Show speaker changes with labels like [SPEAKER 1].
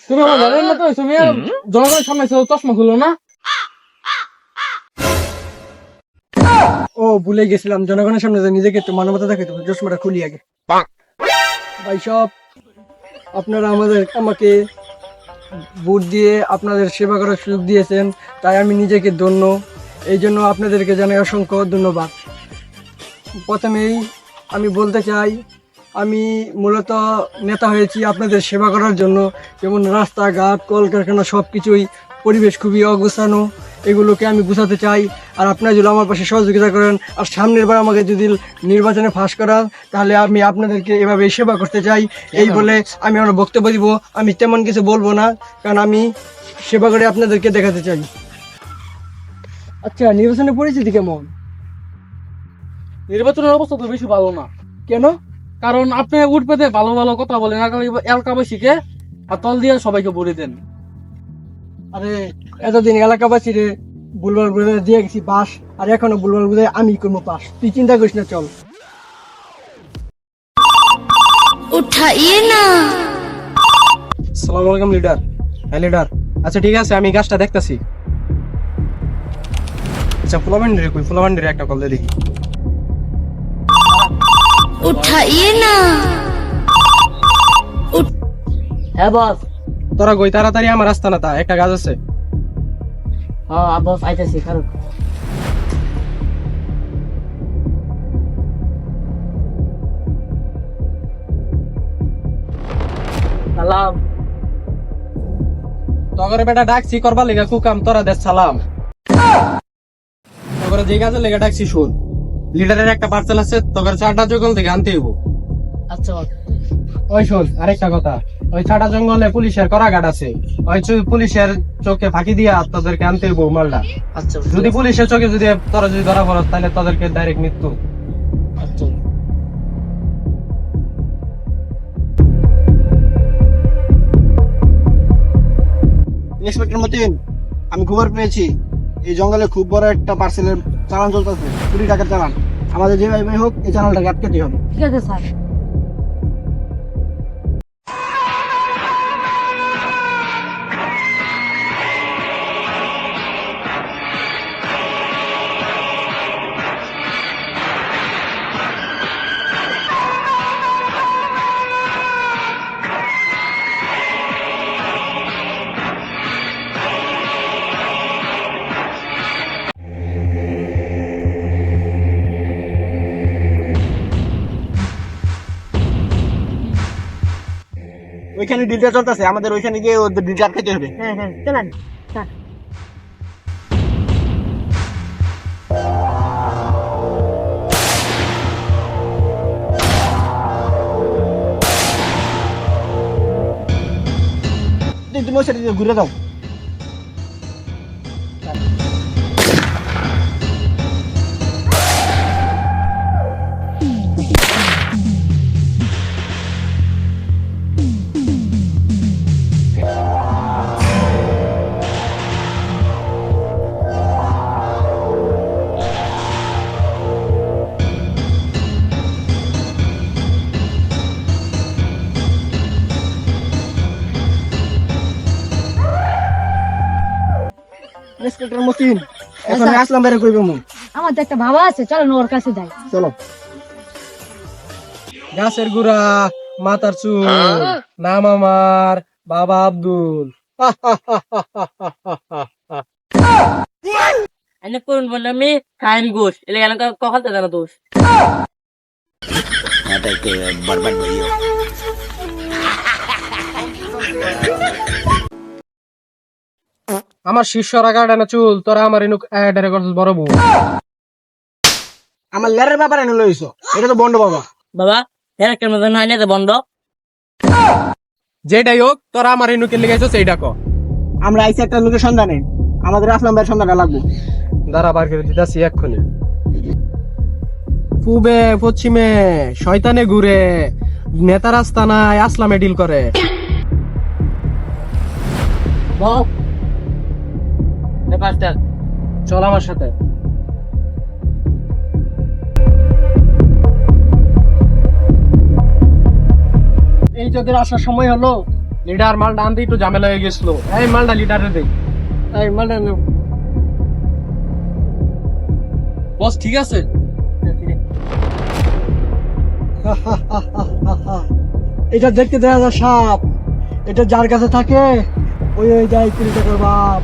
[SPEAKER 1] তুমি আমার জানেন না তো, তুমি জনগণের সামনে এসে চশমা খুলো না।
[SPEAKER 2] ও ভুলে গেছিলাম, জনগণের সামনে যে নিজেকে একটু মানবতা দেখাতে হবে, চশমাটা খুলি আগে। ভাই সব, আপনারা আমাকে ভোট দিয়ে আপনাদের সেবা করার সুযোগ দিয়েছেন, তাই আমি নিজেকে ধন্য। এই জন্য আপনাদেরকে জানাই অসংখ্য ধন্যবাদ। প্রথমেই আমি বলতে চাই, আমি মূলত নেতা হয়েছি আপনাদের সেবা করার জন্য। যেমন রাস্তাঘাট, কলকারখানা, সব কিছুই পরিবেশ খুবই অগোছানো, এগুলোকে আমি গুছাতে চাই। আর আপনারা যদি আমার পাশে সহযোগিতা করেন, আর সামনের বার আমাকে যদি নির্বাচনে ফাঁস করান, তাহলে আমি আপনাদেরকে এভাবে সেবা করতে চাই। এই বলে আমি আমার বক্তব্য দিব। আমি তেমন কিছু বলবো না, কারণ আমি সেবা করে আপনাদেরকে দেখাতে চাই। আচ্ছা, নির্বাচনের পরিস্থিতি কেমন?
[SPEAKER 1] নির্বাচনের অবস্থা তো বেশি ভালো না।
[SPEAKER 2] কেন?
[SPEAKER 1] কারণ আপনি উঠ পেতে ভালো ভালো কথা বলেন, এলাকাবাসীকে আর তল দিয়ে সবাইকে ভরে দেন।
[SPEAKER 2] আরে এতদিন এলাকাবাসীরে বুলবুল বুঝে দিয়ে গেছি বাস, আর এখনো বুলবুল বুঝে আমি করবো পাস। তুই চিন্তা করিস না, চল।
[SPEAKER 3] उठाइए ना।
[SPEAKER 2] আসসালামু আলাইকুম লিডার। হ্যাঁ লিডার, আচ্ছা ঠিক আছে, আমি গাছটা দেখতাছি। আচ্ছা ফুলাবান্ডিরে কই, ফুলাবান্ডিরে একটা কল দিয়ে দেখি।
[SPEAKER 3] उठाइए ना।
[SPEAKER 4] হ্যাঁ বস।
[SPEAKER 2] তোরা কই, তাড়াতাড়ি আমার রাস্তা না, তা একটা গাছ আছে।
[SPEAKER 4] হ্যাঁ বস, আইতেছি খারুক। সালাম।
[SPEAKER 2] তগরে বেটা ডাকছি করবার লেগা কুকাম, তোরা দে সালাম। তগরে যে গাছের লেগা ডাকছি শুন, লিডারের একটা পার্সেল আছে, তগরে 4টা জঙ্গল থেকে আনতে হইব।
[SPEAKER 4] আচ্ছা বস।
[SPEAKER 2] ওই শোন আরেকটা কথা, ওই 6টা জঙ্গলে পুলিশের কড়াঘাট আছে, ওই পুলিশের চোখে ফাঁকি দিয়া তোদেরকে আনতে হইব মালটা।
[SPEAKER 4] আচ্ছা
[SPEAKER 2] যদি পুলিশের চোখে যদি তোরা যদি ধরা পড়স, তাহলে তোদেরকে ডাইরেক্ট মৃত্যু।
[SPEAKER 4] আচ্ছা।
[SPEAKER 5] ইন্সপেক্টর মতিন, আমি খবর পেয়েছি এই জঙ্গলে খুব বড় একটা পার্সেলের চালান চলতেছে, চুরি টাকার চালান। আমাদের যেভাবে হোক এই চালানটাকে আটকাতে হবে।
[SPEAKER 4] ঠিক আছে স্যার।
[SPEAKER 5] ওইখানে ডিলটা চলতেছে, আমাদের ওইখানে গিয়ে ওদের ডিলটা আটকাতে হবে।
[SPEAKER 4] হ্যাঁ হ্যাঁ, চলেন স্যার।
[SPEAKER 5] তুমি ওই সাইডে ঘুরে যাও। ইন্সপেক্টর মতিন, এখন
[SPEAKER 4] স্যার।
[SPEAKER 5] আসলাম বেরে কইব মু।
[SPEAKER 4] আমার তো একটা বাবা আছে, চলেন ওর কাছে যাই।
[SPEAKER 5] চলো।
[SPEAKER 2] গাছের গুড়া, মাথার চুল, নাম আমার বাবা আব্দুল।
[SPEAKER 4] এনে কোন বললাম আমি খাইন গোশ, এলে গেলাম কখন তো জানো দোষ।
[SPEAKER 2] আমার শিষ্যরা কাটানো চুল, তোরা আমার ইনুক এডারে করছিস বড় বউ।
[SPEAKER 5] আমার লেরের ব্যাপারে এনে লইছো, এটা তো বন্ড বাবা।
[SPEAKER 4] বাবা হ্যাঁ একটা মতন হয় না তো বন্ধ।
[SPEAKER 2] যেটাই হোক, তোরা আমার ইনুকে লিখাইছো সেইটা কো।
[SPEAKER 5] আমরা আইছি একটা লোকের সন্ধানে, আমাদের আসলাম ভাইয়ের সন্ধানটা লাগবে।
[SPEAKER 2] দাঁড়া, বার করে দিতেছি এক্ষুনি। পূবে পশ্চিমে শয়তানে ঘুরে, নেতা রাস্তা নাই, আসলামে ডিল করে।
[SPEAKER 4] বস ব্যাপারটা
[SPEAKER 2] চল আমার সাথে। এই তোদের আসার সময় হলো,
[SPEAKER 1] লিডার মালটা আনতে একটু ঝামেলা হয়ে গেছিল, এই মালটা লিডারে দে।
[SPEAKER 2] এই মালটা নাও।
[SPEAKER 1] বস ঠিক আছে?
[SPEAKER 2] এটা দেখতে দেখা যায় সাপ, এটা যার কাছে থাকে ওই ওই যায় 20 টাকার বাপ।